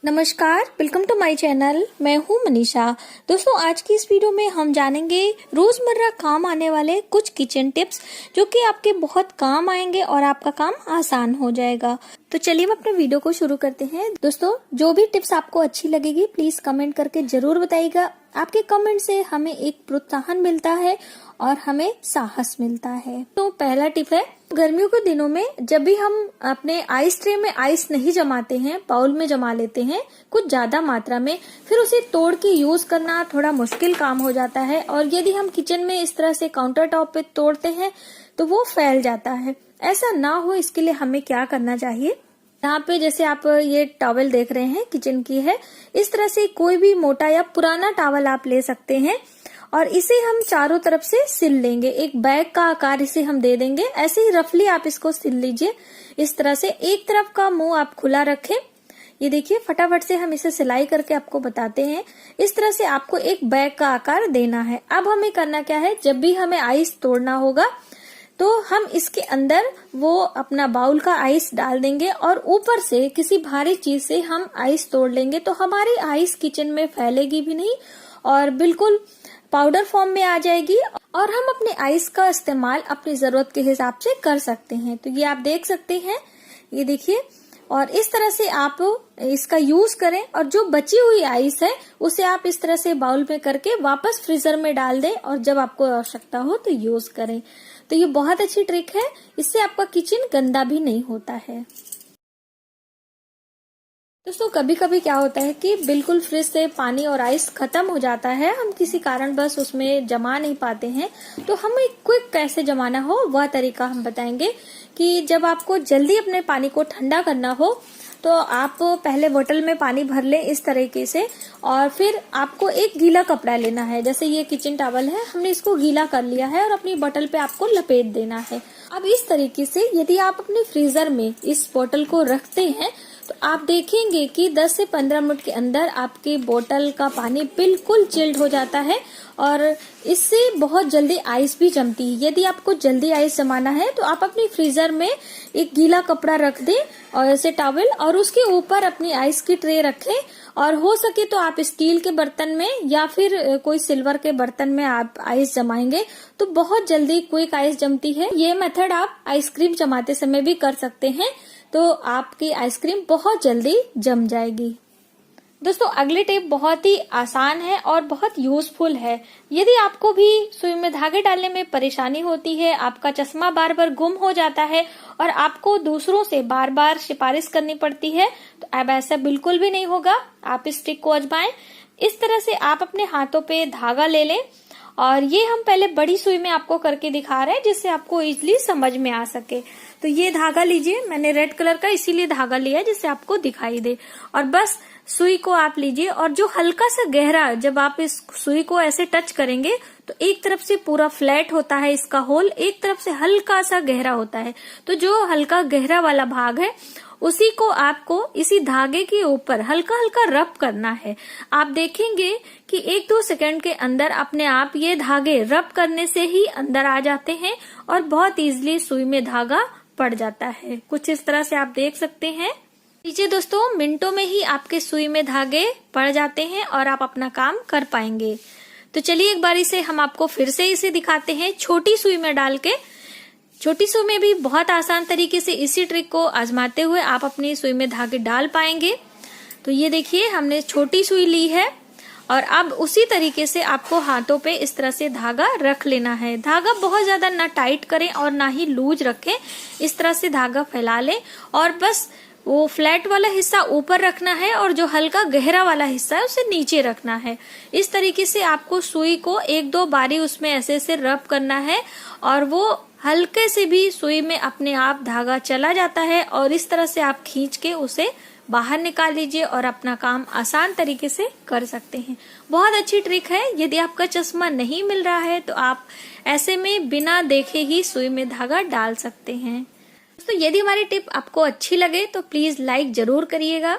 नमस्कार, welcome to my channel. मैं हूं मनीषा। दोस्तों, आज की इस वीडियो में हम जानेंगे रोजमर्रा काम आने वाले कुछ किचन टिप्स जो कि आपके बहुत काम आएंगे और आपका काम आसान हो जाएगा। तो चलिए हम अपने वीडियो को शुरू करते हैं। दोस्तों, जो भी टिप्स आपको अच्छी लगेगी प्लीज कमेंट करके जरूर बताइएगा। आपके कमेंट से हमें एक प्रोत्साहन मिलता है और हमें साहस मिलता है। तो पहला टिप है, गर्मियों के दिनों में जब भी हम अपने आइस ट्रे में आइस नहीं जमाते हैं, बाउल में जमा लेते हैं कुछ ज्यादा मात्रा में, फिर उसे तोड़ के यूज करना थोड़ा मुश्किल काम हो जाता है। और यदि हम किचन में इस तरह से काउंटर टॉप पे तोड़ते हैं तो वो फैल जाता है। ऐसा ना हो इसके लिए हमें क्या करना चाहिए। यहाँ पे जैसे आप ये टॉवल देख रहे हैं, किचन की है। इस तरह से कोई भी मोटा या पुराना टॉवल आप ले सकते हैं और इसे हम चारों तरफ से सिल लेंगे। एक बैग का आकार इसे हम दे देंगे। ऐसे ही रफली आप इसको सिल लीजिए। इस तरह से एक तरफ का मुंह आप खुला रखें। ये देखिए, फटाफट से हम इसे सिलाई करके आपको बताते हैं। इस तरह से आपको एक बैग का आकार देना है। अब हमें करना क्या है, जब भी हमें आइस तोड़ना होगा तो हम इसके अंदर वो अपना बाउल का आइस डाल देंगे और ऊपर से किसी भारी चीज से हम आइस तोड़ लेंगे। तो हमारी आइस किचन में फैलेगी भी नहीं और बिल्कुल पाउडर फॉर्म में आ जाएगी और हम अपने आइस का इस्तेमाल अपनी जरूरत के हिसाब से कर सकते हैं। तो ये आप देख सकते हैं, ये देखिए। और इस तरह से आप इसका यूज करें और जो बची हुई आइस है उसे आप इस तरह से बाउल में करके वापस फ्रीजर में डाल दें और जब आपको आवश्यकता हो तो यूज करें। तो ये बहुत अच्छी ट्रिक है, इससे आपका किचन गंदा भी नहीं होता है। दोस्तों, कभी कभी क्या होता है कि बिल्कुल फ्रिज से पानी और आइस खत्म हो जाता है, हम किसी कारण बस उसमें जमा नहीं पाते हैं। तो हमें क्विक कैसे जमाना हो वह तरीका हम बताएंगे कि जब आपको जल्दी अपने पानी को ठंडा करना हो तो आप पहले बोतल में पानी भर लें इस तरीके से और फिर आपको एक गीला कपड़ा लेना है। जैसे ये किचन टॉवल है, हमने इसको गीला कर लिया है और अपनी बोतल पे आपको लपेट देना है। अब इस तरीके से यदि आप अपने फ्रीजर में इस बोतल को रखते हैं तो आप देखेंगे कि 10 से 15 मिनट के अंदर आपकी बोतल का पानी बिल्कुल चिल्ड हो जाता है और इससे बहुत जल्दी आइस भी जमती है। यदि आपको जल्दी आइस जमाना है तो आप अपनी फ्रीजर में एक गीला कपड़ा रख दें और ऐसे टॉवल, और उसके ऊपर अपनी आइस की ट्रे रखें और हो सके तो आप स्टील के बर्तन में या फिर कोई सिल्वर के बर्तन में आप आइस जमाएंगे तो बहुत जल्दी क्विक आइस जमती है। ये मेथड आप आइसक्रीम जमाते समय भी कर सकते हैं, तो आपकी आइसक्रीम बहुत जल्दी जम जाएगी। दोस्तों, अगली टिप बहुत ही आसान है और बहुत यूजफुल है। यदि आपको भी सुई में धागे डालने में परेशानी होती है, आपका चश्मा बार बार गुम हो जाता है और आपको दूसरों से बार बार सिफारिश करनी पड़ती है, तो अब ऐसा बिल्कुल भी नहीं होगा। आप इस ट्रिक को आजमाएं। इस तरह से आप अपने हाथों पे धागा ले लें और ये हम पहले बड़ी सुई में आपको करके दिखा रहे हैं जिससे आपको इजीली समझ में आ सके। तो ये धागा लीजिए, मैंने रेड कलर का इसीलिए धागा लिया है जिससे आपको दिखाई दे। और बस सुई को आप लीजिए और जो हल्का सा गहरा, जब आप इस सुई को ऐसे टच करेंगे तो एक तरफ से पूरा फ्लैट होता है इसका होल, एक तरफ से हल्का सा गहरा होता है। तो जो हल्का गहरा वाला भाग है उसी को आपको इसी धागे के ऊपर हल्का हल्का रब करना है। आप देखेंगे कि 1-2 सेकंड के अंदर अपने आप ये धागे रब करने से ही अंदर आ जाते हैं और बहुत इजीली सुई में धागा पड़ जाता है। कुछ इस तरह से आप देख सकते हैं। नीचे दोस्तों, मिनटों में ही आपके सुई में धागे पड़ जाते हैं और आप अपना काम कर पाएंगे। तो चलिए एक बारी से हम आपको फिर से इसे दिखाते हैं छोटी सुई में डाल के। छोटी सुई में भी बहुत आसान तरीके से इसी ट्रिक को आजमाते हुए आप अपनी सुई में धागे डाल पाएंगे। तो ये देखिए, हमने छोटी सुई ली है और अब उसी तरीके से आपको हाथों पे इस तरह से धागा रख लेना है। धागा बहुत ज्यादा ना टाइट करें और ना ही लूज रखें। इस तरह से धागा फैला लें और बस वो फ्लैट वाला हिस्सा ऊपर रखना है और जो हल्का गहरा वाला हिस्सा है उसे नीचे रखना है। इस तरीके से आपको सुई को 1-2 बारी उसमें ऐसे से रब करना है और वो हल्के से भी सुई में अपने आप धागा चला जाता है और इस तरह से आप खींच के उसे बाहर निकाल लीजिए और अपना काम आसान तरीके से कर सकते हैं। बहुत अच्छी ट्रिक है। यदि आपका चश्मा नहीं मिल रहा है तो आप ऐसे में बिना देखे ही सुई में धागा डाल सकते हैं। दोस्तों, यदि हमारी टिप आपको अच्छी लगे तो प्लीज लाइक जरूर करिएगा।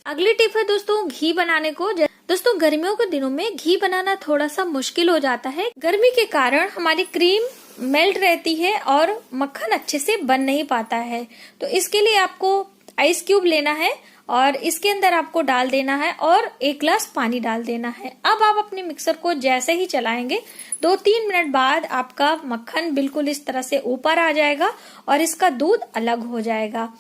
अगली टिप है दोस्तों घी बनाने को। दोस्तों, गर्मियों के दिनों में घी बनाना थोड़ा सा मुश्किल हो जाता है। गर्मी के कारण हमारी क्रीम मेल्ट रहती है और मक्खन अच्छे से बन नहीं पाता है। तो इसके लिए आपको आइस क्यूब लेना है और इसके अंदर आपको डाल देना है और 1 गिलास पानी डाल देना है। अब आप अपने मिक्सर को जैसे ही चलाएंगे 2-3 मिनट बाद आपका मक्खन बिल्कुल इस तरह से ऊपर आ जाएगा और इसका दूध अलग हो जाएगा।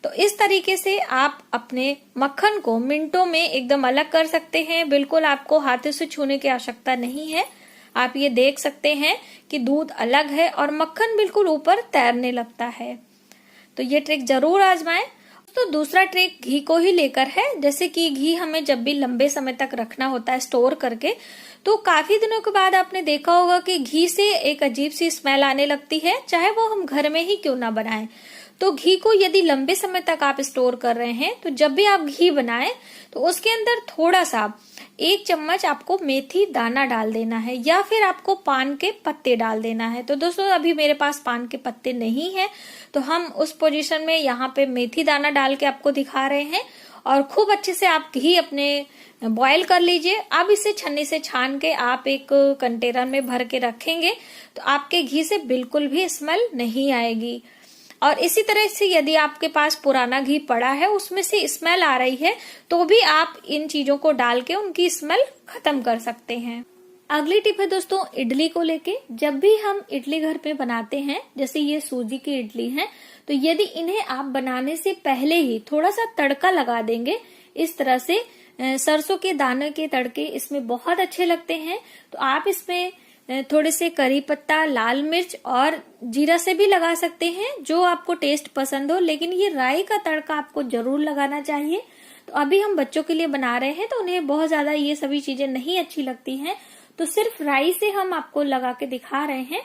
तो इस तरीके से आप अपने मक्खन को मिनटों में एकदम अलग कर सकते हैं। बिल्कुल आपको हाथों से छूने की आवश्यकता नहीं है। आप ये देख सकते हैं कि दूध अलग है और मक्खन बिल्कुल ऊपर तैरने लगता है। तो ये ट्रिक जरूर आजमाएं। तो दूसरा ट्रिक घी को ही लेकर है। जैसे कि घी हमें जब भी लंबे समय तक रखना होता है स्टोर करके, तो काफी दिनों के बाद आपने देखा होगा कि घी से एक अजीब सी स्मेल आने लगती है, चाहे वो हम घर में ही क्यों ना बनाएं। तो घी को यदि लंबे समय तक आप स्टोर कर रहे हैं तो जब भी आप घी बनाएं तो उसके अंदर थोड़ा सा 1 चम्मच आपको मेथी दाना डाल देना है या फिर आपको पान के पत्ते डाल देना है। तो दोस्तों अभी मेरे पास पान के पत्ते नहीं है, तो हम उस पोजीशन में यहाँ पे मेथी दाना डाल के आपको दिखा रहे हैं। और खूब अच्छे से आप घी अपने बॉयल कर लीजिए। अब इसे छन्नी से छान के आप एक कंटेनर में भर के रखेंगे तो आपके घी से बिल्कुल भी स्मेल नहीं आएगी। और इसी तरह से यदि आपके पास पुराना घी पड़ा है, उसमें से स्मेल आ रही है, तो भी आप इन चीजों को डाल के उनकी स्मेल खत्म कर सकते हैं। अगली टिप है दोस्तों इडली को लेके। जब भी हम इडली घर पे बनाते हैं, जैसे ये सूजी की इडली है, तो यदि इन्हें आप बनाने से पहले ही थोड़ा सा तड़का लगा देंगे, इस तरह से सरसों के दाने के तड़के इसमें बहुत अच्छे लगते हैं। तो आप इसमें थोड़े से करी पत्ता, लाल मिर्च और जीरा से भी लगा सकते हैं, जो आपको टेस्ट पसंद हो, लेकिन ये राई का तड़का आपको जरूर लगाना चाहिए। तो अभी हम बच्चों के लिए बना रहे हैं तो उन्हें बहुत ज्यादा ये सभी चीजें नहीं अच्छी लगती हैं, तो सिर्फ राई से हम आपको लगा के दिखा रहे हैं।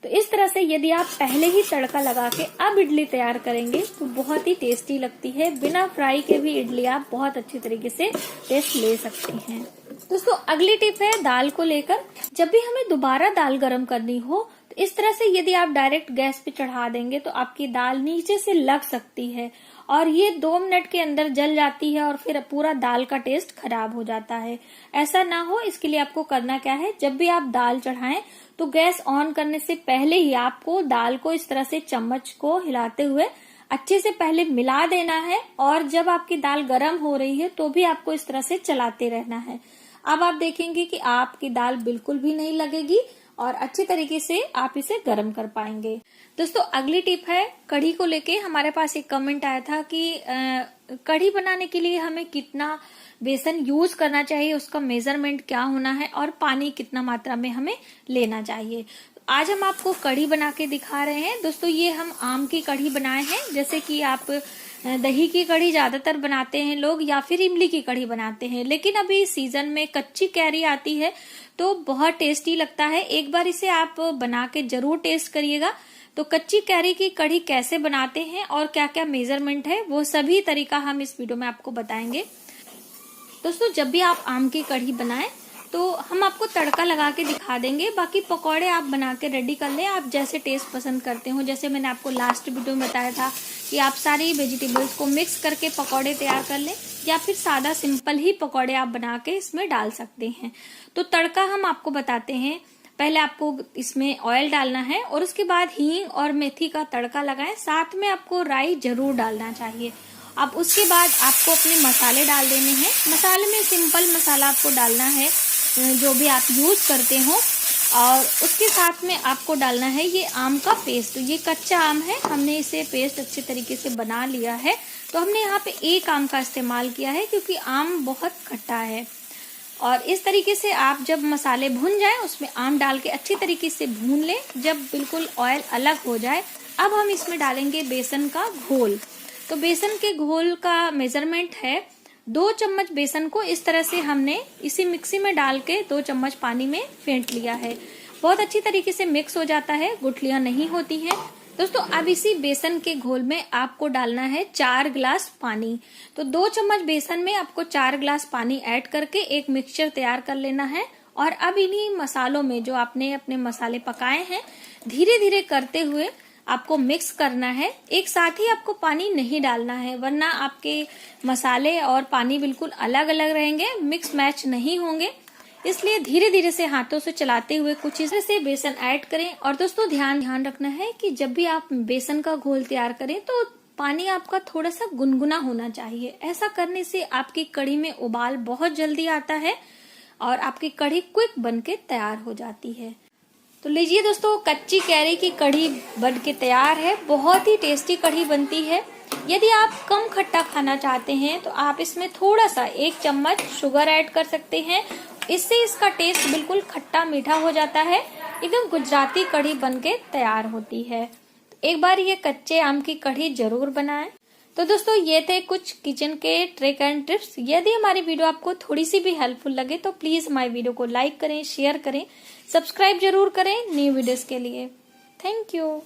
तो इस तरह से यदि आप पहले ही तड़का लगा के अब इडली तैयार करेंगे तो बहुत ही टेस्टी लगती है। बिना फ्राई के भी इडली आप बहुत अच्छी तरीके से टेस्ट ले सकते हैं। दोस्तों अगली टिप है दाल को लेकर। जब भी हमें दोबारा दाल गरम करनी हो तो इस तरह से यदि आप डायरेक्ट गैस पे चढ़ा देंगे तो आपकी दाल नीचे से लग सकती है और ये 2 मिनट के अंदर जल जाती है और फिर पूरा दाल का टेस्ट खराब हो जाता है। ऐसा ना हो, इसके लिए आपको करना क्या है, जब भी आप दाल चढ़ाएं तो गैस ऑन करने से पहले ही आपको दाल को इस तरह से चम्मच को हिलाते हुए अच्छे से पहले मिला देना है और जब आपकी दाल गर्म हो रही है तो भी आपको इस तरह से चलाते रहना है। अब आप देखेंगे कि आपकी दाल बिल्कुल भी नहीं लगेगी और अच्छी तरीके से आप इसे गर्म कर पाएंगे। दोस्तों अगली टिप है कढ़ी को लेके। हमारे पास एक कमेंट आया था कि कढ़ी बनाने के लिए हमें कितना बेसन यूज करना चाहिए, उसका मेजरमेंट क्या होना है और पानी कितना मात्रा में हमें लेना चाहिए। आज हम आपको कढ़ी बना के दिखा रहे हैं। दोस्तों ये हम आम की कढ़ी बनाए हैं, जैसे कि आप दही की कढ़ी ज्यादातर बनाते हैं लोग या फिर इमली की कढ़ी बनाते हैं, लेकिन अभी सीजन में कच्ची कैरी आती है तो बहुत टेस्टी लगता है। एक बार इसे आप बना के जरूर टेस्ट करिएगा। तो कच्ची कैरी की कढ़ी कैसे बनाते हैं और क्या क्या मेजरमेंट है, वो सभी तरीका हम इस वीडियो में आपको बताएंगे। दोस्तों जब भी आप आम की कढ़ी बनाएं तो हम आपको तड़का लगा के दिखा देंगे, बाकी पकौड़े आप बना के रेडी कर लें, आप जैसे टेस्ट पसंद करते हो। जैसे मैंने आपको लास्ट वीडियो में बताया था कि आप सारी वेजिटेबल्स को मिक्स करके पकौड़े तैयार कर लें या फिर सादा सिंपल ही पकौड़े आप बना के इसमें डाल सकते हैं। तो तड़का हम आपको बताते हैं। पहले आपको इसमें ऑयल डालना है और उसके बाद हींग और मेथी का तड़का लगाएं, साथ में आपको राई जरूर डालना चाहिए। अब उसके बाद आपको अपने मसाले डाल देने हैं। मसाले में सिंपल मसाला आपको डालना है जो भी आप यूज करते हो, और उसके साथ में आपको डालना है ये आम का पेस्ट। ये कच्चा आम है, हमने इसे पेस्ट अच्छे तरीके से बना लिया है। तो हमने यहाँ पे 1 आम का इस्तेमाल किया है क्योंकि आम बहुत खट्टा है। और इस तरीके से आप जब मसाले भुन जाए उसमें आम डाल के अच्छी तरीके से भून लें। जब बिल्कुल ऑयल अलग हो जाए अब हम इसमें डालेंगे बेसन का घोल। तो बेसन के घोल का मेजरमेंट है 2 चम्मच बेसन को इस तरह से हमने इसी मिक्सी में डाल के 2 चम्मच पानी में फेंट लिया है। बहुत अच्छी तरीके से मिक्स हो जाता है, गुठलियां नहीं होती हैं। दोस्तों अब इसी बेसन के घोल में आपको डालना है 4 गिलास पानी। तो 2 चम्मच बेसन में आपको 4 गिलास पानी ऐड करके एक मिक्सचर तैयार कर लेना है। और अब इन्हीं मसालों में जो आपने अपने मसाले पकाए हैं धीरे धीरे करते हुए आपको मिक्स करना है। एक साथ ही आपको पानी नहीं डालना है, वरना आपके मसाले और पानी बिल्कुल अलग अलग रहेंगे, मिक्स मैच नहीं होंगे। इसलिए धीरे धीरे से हाथों से चलाते हुए कुछ इस तरह से बेसन ऐड करें। और दोस्तों ध्यान रखना है कि जब भी आप बेसन का घोल तैयार करें तो पानी आपका थोड़ा सा गुनगुना होना चाहिए। ऐसा करने से आपकी कढ़ी में उबाल बहुत जल्दी आता है और आपकी कढ़ी क्विक बनके तैयार हो जाती है। तो लीजिए दोस्तों, कच्ची कैरी की कढ़ी बनके तैयार है। बहुत ही टेस्टी कढ़ी बनती है। यदि आप कम खट्टा खाना चाहते हैं तो आप इसमें थोड़ा सा 1 चम्मच शुगर ऐड कर सकते हैं। इससे इसका टेस्ट बिल्कुल खट्टा मीठा हो जाता है। एकदम गुजराती कढ़ी बनके तैयार होती है। एक बार ये कच्चे आम की कढ़ी जरूर बनाएं। तो दोस्तों, ये थे कुछ किचन के ट्रिक एंड टिप्स। यदि हमारी वीडियो आपको थोड़ी सी भी हेल्पफुल लगे तो प्लीज हमारी वीडियो को लाइक करें, शेयर करें, सब्सक्राइब जरूर करें न्यू वीडियोस के लिए। Thank you.